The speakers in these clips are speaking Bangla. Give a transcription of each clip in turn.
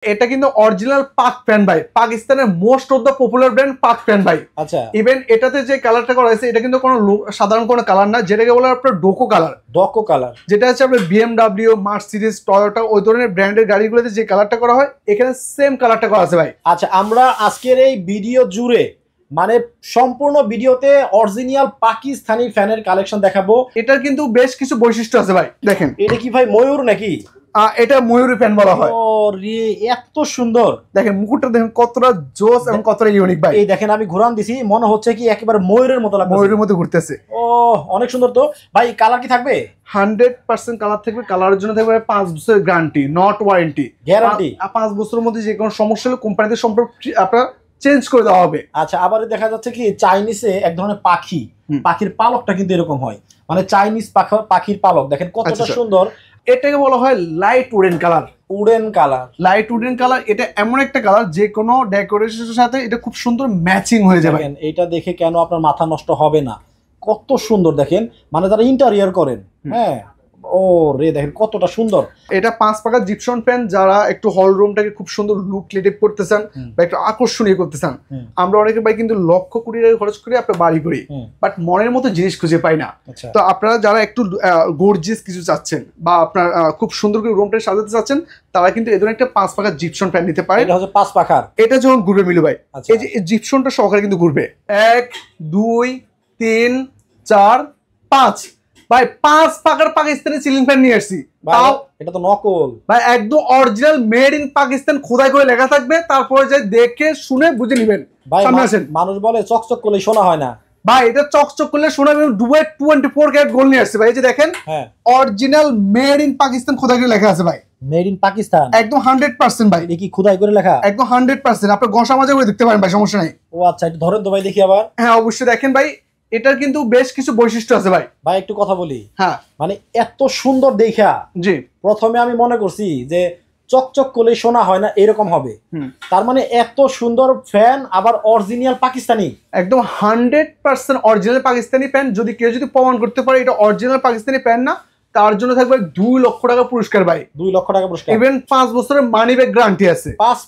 এটা কিন্তু অরিজিনাল পাক ফ্যান ভাই, পাকিস্তানের most of the popular brand পাক ফ্যান ভাই। আচ্ছা, ইভেন এটাতে যে কালারটা করা হয়েছে এটা কিন্তু কোনো সাধারণ কোনো কালার না, যেটাকে বলে আপনার ডোকো কালার। ডকো কালার, যেটা হচ্ছে আপনার বিএমডাব্লিউ, মার্সিডিজ, টয়োটা ওই ধরনের ব্র্যান্ডের গাড়িগুলোতে যে কালারটা করা হয় এখানে সেম কালারটা করা আছে ভাই। আচ্ছা, আমরা আজকের এই ভিডিও জুড়ে মানে সম্পূর্ণ ভিডিওতে অরিজিনাল পাকিস্তানি ফ্যানের কালেকশন দেখাবো। এটার কিন্তু বেশ কিছু বৈশিষ্ট্য আছে ভাই, দেখেন। এটা কি ভাই ময়ূর নাকি? এটা ময়ূরী ফ্যান বলা হয়। ও রে, এত সুন্দর! দেখেন মুকুটটা দেখেন কতটা জোস এবং কতটা ইউনিক ভাই। এই দেখেন, আমি ঘুরান দিছি, মনে হচ্ছে কি একেবারে ময়ূরের মতো লাগছে। ময়ূরের মতো ঘুরতেছে। ও অনেক সুন্দর। তো ভাই কালার কি থাকবে? 100% কালার থাকবে। কালারের জন্য থাকবে 5 বছরের গ্যারান্টি, নট ওয়ারেন্টি। গ্যারান্টি 5 বছরের মধ্যে যে কোনো সমস্যা হলে কোম্পানিতে সম্পর্ক আপনার চেঞ্জ করে দেওয়া হবে। আচ্ছা, আবার দেখা যাচ্ছে কি চাইনিজে এক ধরনের পাখি, পাখির পালকটা কিন্তু এরকম হয়, মানে চাইনিজ পাখির পালক দেখেন কতটা সুন্দর। এটাকে বলা হয় light wooden colour. Wooden colour, light wooden colour, এটা এমন একটা কালার যে কোনো ডেকোরেশনের সাথে এটা খুব সুন্দর ম্যাচিং হয়ে যাবে। এটা দেখে কেন আপনার মাথা নষ্ট হবে না, কত সুন্দর দেখেন, মানে যারা ইন্টেরিয়র করেন, হ্যাঁ ও রে দেখেন কতটা সুন্দর। এটা 5 পাকার জিপসন ফ্যান, যারা একটু হল রুমটাকে খুব সুন্দর লুক ক্রিয়েট করতে চান বা একটু আকর্ষণীয় করতে চান। আমরা অনেকে ভাই কিন্তু লক্ষ কোটি টাকা খরচ করে আপনার বাড়ি করি, বাট মনের মতো জিনিস খুঁজে পাই না। তো আপনারা যারা একটু গর্জিয়াস কিছু চাচ্ছেন বা আপনার খুব সুন্দর করে রুমটা সাজাতে চাচ্ছেন, তারা কিন্তু এই ধরনের একটা 5 পাকার জিপসন ফ্যান নিতে পারেন। এটা হচ্ছে 5 পাখার। এটা যখন ঘুরবে মিলু ভাই, এই যে জিপসনটা সহকারে কিন্তু ঘুরবে 1 2 3 4 5 ভাই, 5 পাকার পাকিস্তানি সিলিং ফ্যান নিয়ে আসছি। তাও এটা তো নকল ভাই, একদম অরিজিনাল মেড ইন পাকিস্তান খোদাই করে লেখা থাকবে, তারপরে যে দেখে শুনে বুঝে নেবেন। সামনে আসেন। মানুষ বলে চকচক করলে শোনা হয় না ভাই, এটা চকচক করলে শোনা যাবে। দুবাই 24 ক্যারেট গোল্ড নিয়ে আসছে ভাই, এই যে দেখেন অরিজিনাল মেড ইন পাকিস্তান খোদাই করে লেখা আছে ভাই। মেড ইন পাকিস্তান একদম 100% ভাই। দেখি খোদাই করে লেখা একদম 100%। আপনি ঘষা মাজা করে দেখতে পারেন ভাই, সমস্যা নাই। ও আচ্ছা, একটু ধরেন তো ভাই দেখি আবার। হ্যাঁ অবশ্যই, দেখেন ভাই এটার কিন্তু বেশ কিছু বৈশিষ্ট্য আছে ভাই। ভাই একটু কথা বলি। হ্যাঁ, মানে এত সুন্দর দেখা, জি প্রথমে আমি মনে করছি যে চকচক করলে শোনা হয় না এরকম হবে, তার মানে এত সুন্দর ফ্যান আবার অরিজিনাল পাকিস্তানি, একদম 100% অরিজিনাল পাকিস্তানি ফ্যান। যদি কেউ যদি প্রমাণ করতে পারে এটা অরিজিনাল পাকিস্তানি ফ্যান না, তার জন্য থাকবে 2 লক্ষ টাকা পুরস্কার ভাই। 2 লক্ষ টাকা পুরস্কার। ইভেন 5 বছরের মানি ব্যাক গ্যারান্টি আছে। 5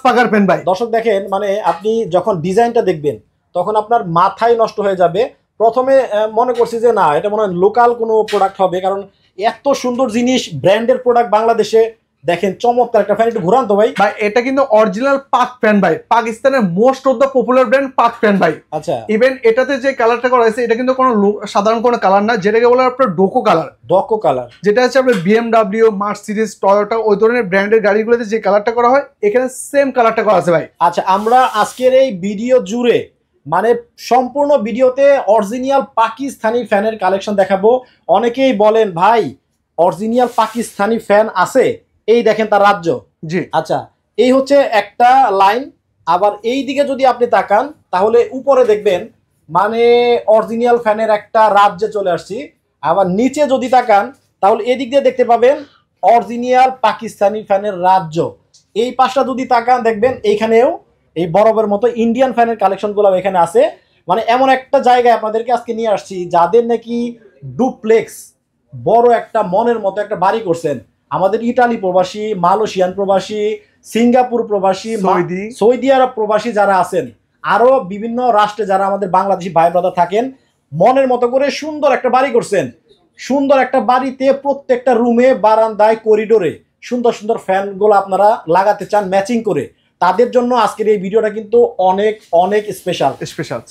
পাখার ফ্যান ভাই। দর্শক দেখেন, মানে আপনি যখন ডিজাইনটা দেখবেন তখন আপনার মাথায় নষ্ট হয়ে যাবে। প্রথমে মনে করছি যে না, এটা মনে হয় লোকাল কোনো প্রোডাক্ট হবে, কারণ এত সুন্দর জিনিস, ব্র্যান্ডের প্রোডাক্ট বাংলাদেশে। দেখেন চমৎকার একটা ফ্যান, একটু ঘুরান তো ভাই। ভাই এটা কিন্তু অরিজিনাল পাক ফ্যান ভাই, পাকিস্তানের most of the popular brand পাক ফ্যান ভাই। আচ্ছা, ইভেন এটাতে যে কালারটা করা হয়েছে এটা কিন্তু কোনো সাধারণ কোনো কালার না, যেটাকে বলে আপনার ডোকো কালার। ডকো কালার, যেটা হচ্ছে আপনার বিএমডাব্লিউ, মার্সিডিজ, টয়োটা ওই ধরনের ব্র্যান্ডের গাড়িগুলোতে যে কালারটা করা হয় এখানে সেম কালারটা করা আছে ভাই। আচ্ছা, আমরা আজকের এই ভিডিও জুড়ে মানে সম্পূর্ণ ভিডিওতে অরিজিনাল পাকিস্তানি ফ্যানের কালেকশন দেখাবো। অনেকেই বলেন ভাই অরিজিনাল পাকিস্তানি ফ্যান আছে, এই দেখেন তার রাজ্য। জি আচ্ছা, এই হচ্ছে একটা লাইন। আবার এই দিকে যদি আপনি তাকান তাহলে উপরে দেখবেন মানে অরিজিনাল ফ্যানের একটা রাজ্যে চলে আসছি। আবার নিচে যদি তাকান তাহলে এদিক দিয়ে দেখতে পাবেন অরিজিনাল পাকিস্তানি ফ্যানের রাজ্য। এই পাশটা যদি তাকান দেখবেন এইখানেও এই বরফের মতো ইন্ডিয়ান ফ্যানের কালেকশনগুলো এখানে আছে। মানে এমন একটা জায়গায় আপনাদেরকে আজকে নিয়ে আসছি যাদের নাকি ডুপ্লেক্স বড় একটা মনের মতো একটা বাড়ি করছেন। আমাদের ইটালি প্রবাসী, মালয়েশিয়ান প্রবাসী, সিঙ্গাপুর প্রবাসী, সৌদি আরব প্রবাসী যারা আছেন, আরো বিভিন্ন রাষ্ট্রে যারা আমাদের বাংলাদেশি ভাই ব্রাদার থাকেন, মনের মতো করে সুন্দর একটা বাড়ি করছেন। সুন্দর একটা বাড়িতে প্রত্যেকটা রুমে, বারান্দায়, করিডোরে সুন্দর সুন্দর ফ্যানগুলো আপনারা লাগাতে চান ম্যাচিং করে, তাদের জন্য আজকের এই ভিডিওটা কিন্তু অনেক অনেক স্পেশাল।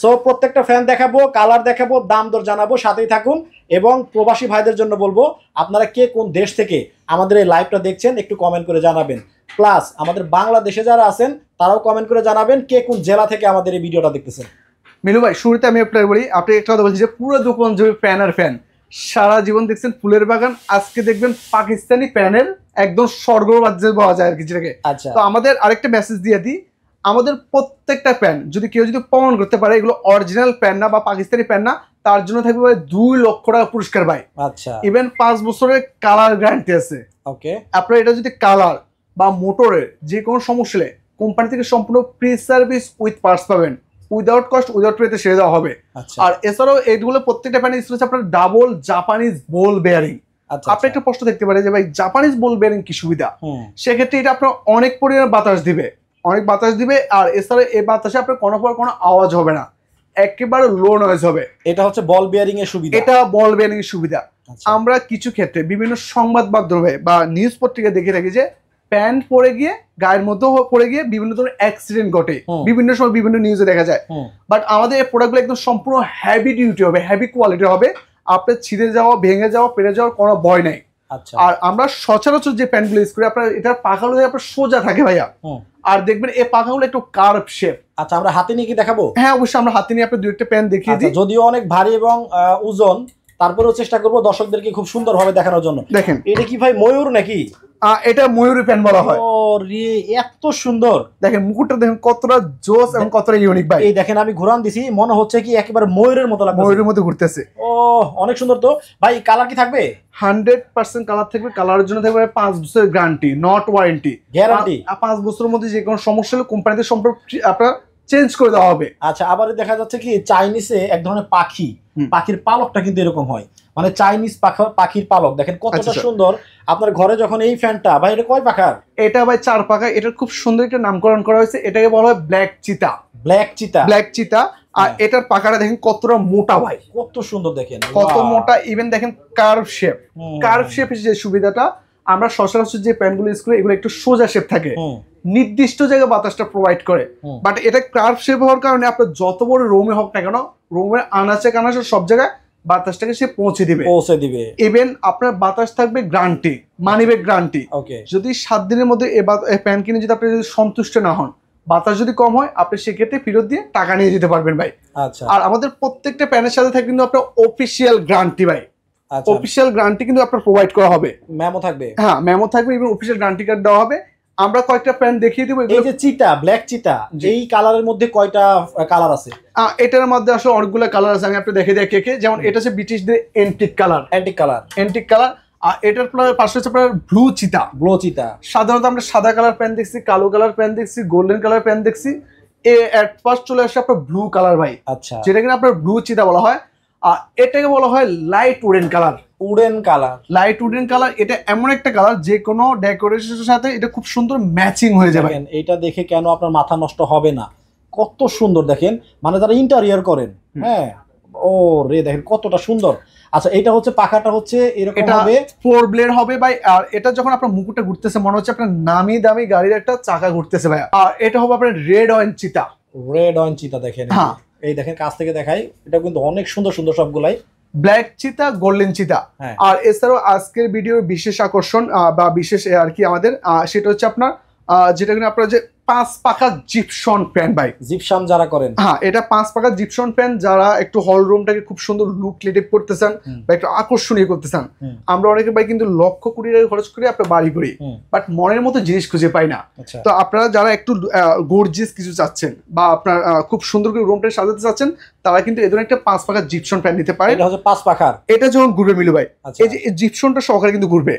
সো প্রত্যেকটা ফ্যান দেখাবো, কালার দেখাবো, দাম দর জানাবো, সাথেই থাকুন। এবং প্রবাসী ভাইদের জন্য বলবো আপনারা কে কোন দেশ থেকে আমাদের এই লাইভটা দেখছেন একটু কমেন্ট করে জানাবেন। প্লাস আমাদের বাংলাদেশে যারা আছেন তারাও কমেন্ট করে জানাবেন কে কোন জেলা থেকে আমাদের এই ভিডিওটা দেখতেছেন। মিলু ভাই শুরুতে আমি আপনাকে বলি, আপনি একটা কথা বলছি যে পুরো দোকান জুড়ে ফ্যান আর ফ্যান, সারা জীবন দেখছেন ফুলের বাগান, আজকে দেখবেন পাকিস্তানি ফ্যানের একদম স্বর্গ রাজ্যে পাওয়া যায় আর কি যেটাকে। আচ্ছা, তো আমাদের আরেকটা মেসেজ দিয়ে দিই, আমাদের প্রত্যেকটা ফ্যান যদি কেউ যদি প্রমাণ করতে পারে এগুলো অরিজিনাল ফ্যান না বা পাকিস্তানি ফ্যান না, তার জন্য থাকবে 2 লক্ষ টাকা পুরস্কার ভাই। আচ্ছা, ইভেন 5 বছরের কালার গ্যারান্টি আছে। ওকে, আপনার এটা যদি কালার বা মোটরের যে কোনো সমস্যা হলে কোম্পানি থেকে সম্পূর্ণ ফ্রি সার্ভিস উইথ পার্টস পাবেন, উইদাউট কস্ট উইদাউট পেতে সেরে দেওয়া হবে। আর এছাড়াও এইগুলো প্রত্যেকটা ফ্যানের আপনার ডাবল জাপানিজ বল বেয়ারিং, আপনি একটা প্রশ্ন দেখতে পারেন যে ভাই জাপানিজ বল বেয়ারিং কি সুবিধা, সেক্ষেত্রে এটা আপনার অনেক পরিমাণে বাতাস দিবে, আর এছাড়া এই বাতাসে আপনার কোনো আওয়াজ হবে না, একেবারে লো নয়েজ হবে। এটা হচ্ছে বল বিয়ারিং এর সুবিধা। আমরা কিছু ক্ষেত্রে বিভিন্ন সংবাদ মাধ্যমে বা নিউজ পত্রিকায় দেখে থাকি যে প্যান্ট পরে গিয়ে গায়ের মধ্যে পড়ে গিয়ে বিভিন্ন ধরনের অ্যাক্সিডেন্ট ঘটে, বিভিন্ন সময় বিভিন্ন নিউজে দেখা যায়। বাট আমাদের এই প্রোডাক্টগুলো একদম সম্পূর্ণ হেভি ডিউটি হবে, হেভি কোয়ালিটি হবে, আপনার ছিঁড়ে যাওয়া, ভেঙে যাওয়া, পেরে যাওয়ার কোনো ভয় নাই। আর আমরা সচরাচর যে প্যান্টগুলো ইউজ করি আপনার এটার পাখাগুলো আপনার সোজা থাকে ভাইয়া, আর দেখবেন এই পাখাগুলো একটু কার্ভ শেপ। আচ্ছা, আমরা হাতে নিয়ে কি দেখাবো? হ্যাঁ অবশ্যই, আমরা হাতে নিয়ে আপনার দুই একটা প্যান্ট দেখিয়ে দিই। যদিও অনেক ভারী এবং ওজন, তারপরেও চেষ্টা করবো দর্শকদেরকে খুব সুন্দরভাবে দেখানোর জন্য। দেখেন এটা কি ভাই ময়ূর নাকি? এটা ময়ূরী প্যান্ট বলা হয়। ও রে, এত সুন্দর! দেখেন মুকুটটা দেখেন কতটা জোস এবং কতটা ইউনিক ভাই। এই দেখেন আমি ঘুরান দিছি, মনে হচ্ছে কি একেবারে ময়ূরের মতো লাগছে, ময়ূরের মতো ঘুরতেছে। ও অনেক সুন্দর। তো ভাই কালার কি থাকবে? 100% কালার থাকবে। কালারের জন্য থাকবে 5 বছরের গ্যারান্টি, নট ওয়ারেন্টি। গ্যারান্টি 5 বছরের মধ্যে যে কোনো সমস্যা হলে কোম্পানিতে সম্পর্ক আপনার চেঞ্জ করে দেওয়া হবে। আচ্ছা, আবার দেখা যাচ্ছে কি চাইনিজে এক ধরনের পাখির পালকটা কিন্তু এরকম হয়, মানে চাইনিজ পাখির পালক দেখেন কতটা সুন্দর। আপনার ঘরে যখন এই ফ্যানটা, ভাই এটা কয় পাখার? এটা ভাই 4 পাখা। এটার খুব সুন্দর একটা নামকরণ করা হয়েছে, এটাকে বলা হয় ব্ল্যাক চিতা। আর এটার পাখাটা দেখেন কতটা মোটা ভাই, কত সুন্দর দেখেন, কত মোটা। ইভেন দেখেন কার্ভ শেপ যে সুবিধাটা, আমরা সচরাচর যে প্যান্টগুলো ইউজ করি এগুলো একটু সোজা শেপ থাকে, নির্দিষ্ট জায়গায় বাতাসটা প্রোভাইড করে। বাট এটা কার্ভ শেপ হওয়ার কারণে আপনার যত বড় রুমে হোক না কেন, রুমের আনাচে কানাচে সব জায়গায় বাতাসটাকে সে পৌঁছে দিবে। ইভেন আপনার বাতাস থাকবে গ্যারান্টি, মানি ব্যাক গ্যারান্টি। যদি 7 দিনের মধ্যে এই প্যান্ট কিনে যদি আপনি যদি সন্তুষ্ট না হন, বাতাস যদি কম হয়, আপনি সেক্ষেত্রে ফেরত দিয়ে টাকা নিয়ে যেতে পারবেন ভাই। আচ্ছা, আর আমাদের প্রত্যেকটা প্যান্টের সাথে থাকে কিন্তু আপনার অফিসিয়াল গ্যারান্টি ভাই। অফিসিয়াল গ্যারান্টি কিন্তু আপনার প্রোভাইড করা হবে, মেমো থাকবে। হ্যাঁ মেমো থাকবে এবং অফিসিয়াল গ্যারান্টি কার্ড দেওয়া হবে। আমরা কয়েকটা প্যান্ট দেখিয়ে দেবো। এই যে চিতা, ব্ল্যাক চিতা, এই কালারের মধ্যে কয়টা কালার আছে? এটার মধ্যে আসলে অনেকগুলো কালার আছে, আমি আপনি দেখে দিই কে। যেমন এটা হচ্ছে ব্রিটিশদের এন্টিক কালার। আর এটার পাশে হচ্ছে আপনার ব্লু চিতা। সাধারণত আমরা সাদা কালার প্যান্ট দেখছি, কালো কালার প্যান্ট দেখছি, গোল্ডেন কালার প্যান্ট দেখছি। এট ফার্স্ট চলে আসছে আপনার ব্লু কালার ভাই। আচ্ছা, যেটা কিনা আপনার ব্লু চিতা বলা হয়। আর এটাকে বলা হয় লাইট উডেন কালার। এটা এমন একটা কালার যে কোনো ডেকোরেশনের সাথে এটা খুব সুন্দর ম্যাচিং হয়ে যাবে। এটা দেখে কেন আপনার মাথা নষ্ট হবে না, কত সুন্দর দেখেন, মানে যারা ইন্টেরিয়র করেন, হ্যাঁ ও রে দেখেন কতটা সুন্দর। আচ্ছা, এটা হচ্ছে পাখাটা হচ্ছে এরকম হবে, 4 ব্লেড হবে ভাই। আর এটা যখন আপনার মুকুটটা ঘুরতেছে মনে হচ্ছে আপনার নামি দামি গাড়ির একটা চাকা ঘুরতেছে ভাই। আর এটা হবে আপনার রেড অয়েন চিতা। দেখেন, এই দেখেন কাছ থেকে দেখাই, এটা কিন্তু অনেক সুন্দর সবগুলাই ব্ল্যাক চিতা, গোল্ডেন চিতা। আর এছাড়াও আজকের ভিডিওর বিশেষ আকর্ষণ বা বিশেষ আর কি আমাদের সেটা হচ্ছে আপনার যেটা কিনা আপনার যে 5 পাখা জিপসন প্যান্ট ভাই। জিপসাম যারা করেন, হ্যাঁ এটা 5 পাখা জিপসন প্যান্ট, যারা একটু হল রুমটাকে খুব সুন্দর লুক ক্রিয়েট করতে চান বা একটু আকর্ষণীয় করতে চান। আমরা অনেকে ভাই কিন্তু লক্ষ কোটি টাকা খরচ করে আপনার বাড়ি করি, বাট মনের মতো জিনিস খুঁজে পাই না। তো আপনারা যারা একটু গর্জিয়াস কিছু চাচ্ছেন বা আপনার খুব সুন্দর করে রুমটাকে সাজাতে চাচ্ছেন, তারা কিন্তু এই ধরনের একটা 5 পাখা জিপসন প্যান্ট নিতে পারে। এটা হচ্ছে 5 পাখার। এটা যখন ঘুরবে মিলু ভাই, এই যে জিপসনটা সহকারে কিন্তু ঘুরবে।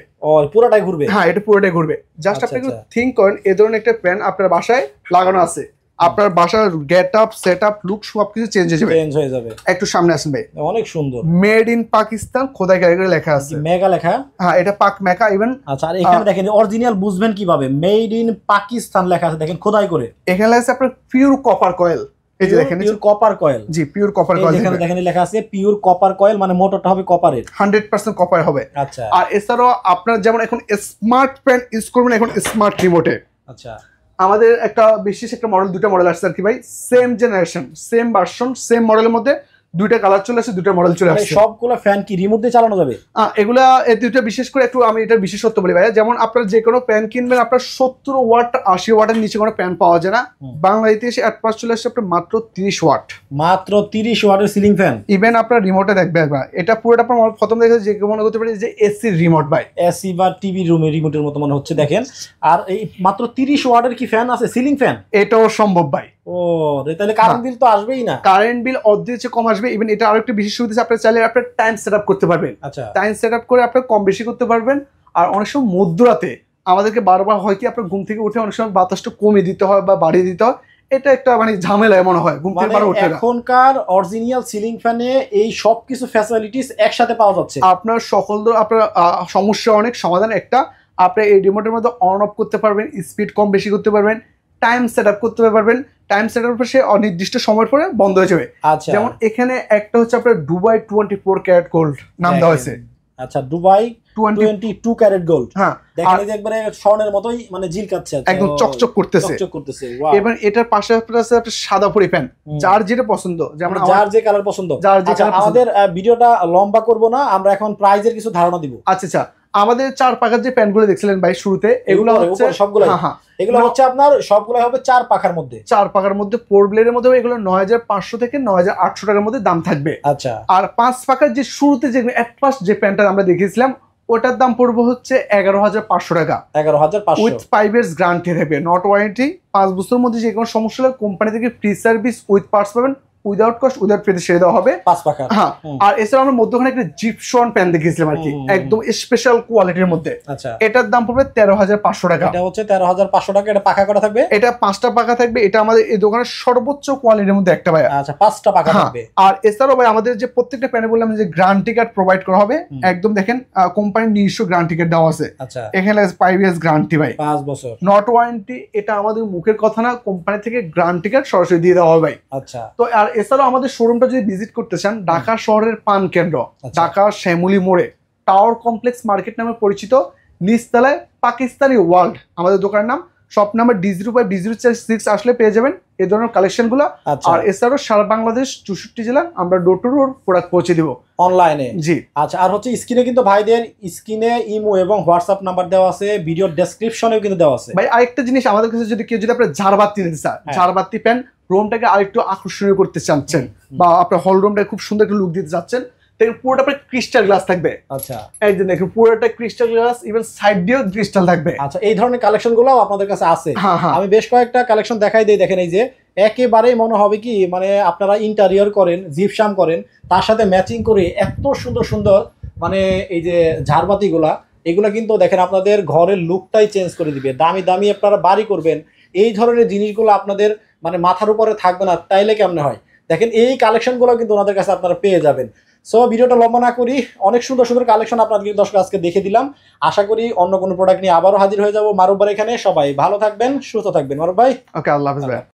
পুরোটাই ঘুরবে? হ্যাঁ, এটা পুরোটাই ঘুরবে। জাস্ট আপনি একটু থিঙ্ক করেন, এই ধরনের একটা প্যান্ট আপনার বাসায় লাগানো আছে, আপনার বাসার get up, set up, look সবকিছু চেঞ্জ হয়ে যাবে। একটু সামনে আসেন ভাই, অনেক সুন্দর। মেড ইন পাকিস্তান খোদাই করে লেখা আছে, মেগা লেখা। হ্যাঁ, এটা পাক মেকা ইভেন। আচ্ছা, আর এখানে দেখেন অরিজিনাল বুঝবেন কিভাবে, মেড ইন পাকিস্তান লেখা আছে, দেখেন খোদাই করে। এখানে আছে আপনার পিওর কপার কয়েল। এই যে দেখেন পিওর কপার কয়েল। জি, পিওর কপার কয়েল। এখানে দেখেন লেখা আছে পিওর কপার কয়েল, মানে মোটরটা হবে কপারের, 100% কপার হবে। আচ্ছা, আর এছাড়াও আপনার যেমন এখন স্মার্ট প্যান ইউজ করবেন, এখন স্মার্ট রিমোটে। আচ্ছা, আমাদের একটা বিশেষ একটা মডেল, দুটো মডেল আসছে আর কি ভাই, same generation, same version, same মডেলের মধ্যে দুইটা কালার চলে আসছে, দুইটা মডেল চলে আসছে। সবগুলো ফ্যান কি রিমোট দিয়ে চালানো যাবে? এগুলা এই দুইটা বিশেষ করে একটু আমি এটা বিশেষত্ব বলি ভাইয়া। যেমন আপনার যে কোনো প্যান কিনবেন, আপনার 70 ওয়াট 80 ওয়াটের নিচে কোনো প্যান পাওয়া যায় না। বাংলাদেশে এসে অ্যাট পাস চলে আসছে আপনার মাত্র 30 ওয়াট। মাত্র 30 ওয়াটের সিলিং ফ্যান। ইভেন আপনার রিমোটে দেখবে একবার, এটা পুরোটা আপনার প্রথম দেখে যে মনে করতে পারে যে এসি রিমোট ভাই, এসি বা টিভি রুমে রিমোটের মতো মনে হচ্ছে দেখেন। আর এই মাত্র 30 ওয়াটের কি ফ্যান আছে, সিলিং ফ্যান? এটাও সম্ভব ভাই। ও রে, তাহলে কারেন্ট বিল তো আসবেই না। কারেন্ট বিল অর্ধেক চেয়ে কম আসবে। ইভেন এটা আরেকটা বিশেষ সুবিধা, আপনি চাইলে আপনার টাইম সেটআপ করতে পারবেন। আচ্ছা, টাইম সেটআপ করে আপনি কম বেশি করতে পারবেন। আর অনেক সময় মধ্যরাতে আমাদেরকে বারবার হয় কি আপনার ঘুম থেকে উঠে অনেক সময় বাতাসটা কমিয়ে দিতে হয় বা বাড়িয়ে দিতে হয়, এটা একটা মানে ঝামেলা মনে হয়, ঘুম থেকে পারে ওঠে না। এখনকার অরিজিনাল সিলিং ফ্যানে এই সব কিছু ফ্যাসিলিটিস একসাথে পাওয়া যাচ্ছে। আপনার সকল আপনার সমস্যা অনেক সমাধান একটা, আপনি এই রিমোটের মধ্যে অন অফ করতে পারবেন, স্পিড কম বেশি করতে পারবেন, টাইম সেট আপ করতে পারবেন। টাইম সেট আপ সে অনির্দিষ্ট সময় পরে বন্ধ হয়ে যাবে। আচ্ছা, যেমন এখানে একটা হচ্ছে আপনার দুবাই 24 ক্যারেট গোল্ড নাম দেওয়া হয়েছে। আচ্ছা, দুবাই 22 ক্যারেট গোল্ড। হ্যাঁ, দেখেন এই যে একবারে স্বর্ণের মতোই মানে ঝিলকাচ্ছে, একদম চকচক করতেছে, চকচক করতেছে। এবার এটার পাশে আছে একটা সাদা পরি ফ্যান, যার যেটা পছন্দ, যেমন যার যে কালার পছন্দ। আচ্ছা, আমাদের ভিডিওটা লম্বা করব না, আমরা এখন প্রাইজের কিছু ধারণা দিব। আচ্ছা, আমাদের 4 পাখার যে প্যানগুলো দেখছিলেন ভাই শুরুতে, এগুলো হচ্ছে সবগুলো, হ্যাঁ এগুলো হচ্ছে আপনার সবগুলো হবে 4 পাখার মধ্যে। 4 পাখার মধ্যে 4 ব্লেডের মধ্যে এগুলো 9500 থেকে 9800 টাকার মধ্যে দাম থাকবে। আচ্ছা, আর 5 পাখার যে শুরুতে যে এট ফার্স্ট যে প্যানটা আমরা দেখিয়েছিলাম, ওটার দাম পড়বে হচ্ছে 11500 টাকা। 11500 উইথ 5 ইয়ার্স গ্যারান্টি থাকবে, নট ওয়ারেন্টি। 5 বছরের মধ্যে যে কোনো সমস্যা হলে কোম্পানি থেকে ফ্রি সার্ভিস উইথ পার্টস পাবেন, উইদাউট কস্ট, উইদাউট ফ্রিতে সেরে দেওয়া হবে 5 পাখা। হ্যাঁ, আর এছাড়া আমরা মধ্যখানে একটা জিপসন প্যান দেখিয়েছিলাম আর কি, একদম স্পেশাল কোয়ালিটির মধ্যে। আচ্ছা, এটার দাম পড়বে 13500 টাকা। এটা হচ্ছে 13500 টাকা। এটা পাখা করা থাকবে? এটা 5টা পাখা থাকবে। এটা আমাদের এই দোকানের সর্বোচ্চ কোয়ালিটির মধ্যে একটা ভাই। আচ্ছা, 5টা পাখা থাকবে। আর এছাড়াও ভাই আমাদের যে প্রত্যেকটা প্যানে বললাম যে গ্যারান্টি কার্ড প্রোভাইড করা হবে, একদম দেখেন কোম্পানির নিজস্ব গ্যারান্টি কার্ড দেওয়া আছে। আচ্ছা, এখানে 5 ইয়ার্স গ্যারান্টি ভাই, 5 বছর, নট ওয়ারেন্টি। এটা আমাদের মুখের কথা না, কোম্পানি থেকে গ্যারান্টি কার্ড সরাসরি দিয়ে দেওয়া হবে ভাই। আচ্ছা, তো আর এছাড়াও আমাদের শোরুমটা যদি ভিজিট করতে চান, ঢাকা শহরের পান কেন্দ্র, ঢাকা শ্যামলী মোড়ে টাওয়ার কমপ্লেক্স মার্কেট নামে পরিচিত, নিচতলায় পাকিস্তানি ওয়ার্ল্ড আমাদের দোকানের নাম। শপ নাম্বার D05D06 আসলে পেয়ে যাবেন এই ধরনের কালেকশন গুলো। আর এছাড়াও সারা বাংলাদেশ 64 জেলা আমরা ডোর টু ডোর প্রোডাক্ট পৌঁছে দিব অনলাইনে। জি, আচ্ছা, আর হচ্ছে স্ক্রিনে কিন্তু ভাইদের স্ক্রিনে ইমো এবং হোয়াটসঅ্যাপ নাম্বার দেওয়া আছে, ভিডিও ডেসক্রিপশনেও কিন্তু দেওয়া আছে। ভাই আরেকটা জিনিস, আমাদের কাছে যদি কেউ যদি আপনার ঝাড়বাতি নিতে চান, ঝাড়বাতি প্যান রুমটাকে আরেকটু আকর্ষণীয় করতে চাচ্ছেন, বা আপনার হল রুমটাকে খুব সুন্দর একটা লুক দিতে চাচ্ছেন, দেখুন পুরোটা আপনার ক্রিস্টাল গ্লাস থাকবে। আচ্ছা, এই যে দেখুন পুরোটা ক্রিস্টাল গ্লাস, ইভেন সাইড দিয়েও ক্রিস্টাল থাকবে। আচ্ছা, এই ধরনের কালেকশন গুলো আপনাদের কাছে আছে? হ্যাঁ, আমি বেশ কয়েকটা কালেকশন দেখাই দিই। দেখেন এই যে একেবারেই মনে হবে কি মানে আপনারা ইন্টেরিয়র করেন, জিপসাম করেন, তার সাথে ম্যাচিং করে এত সুন্দর সুন্দর মানে এই যে ঝাড়বাতি গুলা, এগুলা কিন্তু দেখেন আপনাদের ঘরের লুকটাই চেঞ্জ করে দিবে। দামি দামি আপনারা বাড়ি করবেন, এই ধরনের জিনিসগুলো আপনাদের মানে মাথার উপরে থাকবে না, তাইলে কেমনে হয়? দেখেন এই কালেকশনগুলো কিন্তু ওনাদের কাছে আপনারা পেয়ে যাবেন। সো ভিডিওটা লম্বা না করি, অনেক সুন্দর সুন্দর কালেকশন আপনাদের দর্শক আজকে দেখে দিলাম। আশা করি অন্য কোনো প্রোডাক্ট নিয়ে আবারও হাজির হয়ে যাবো। মারুফ ভাই এখানে, সবাই ভালো থাকবেন, সুস্থ থাকবেন। মারুফ ভাই, ওকে, আল্লাহ হাফেজ ভাই।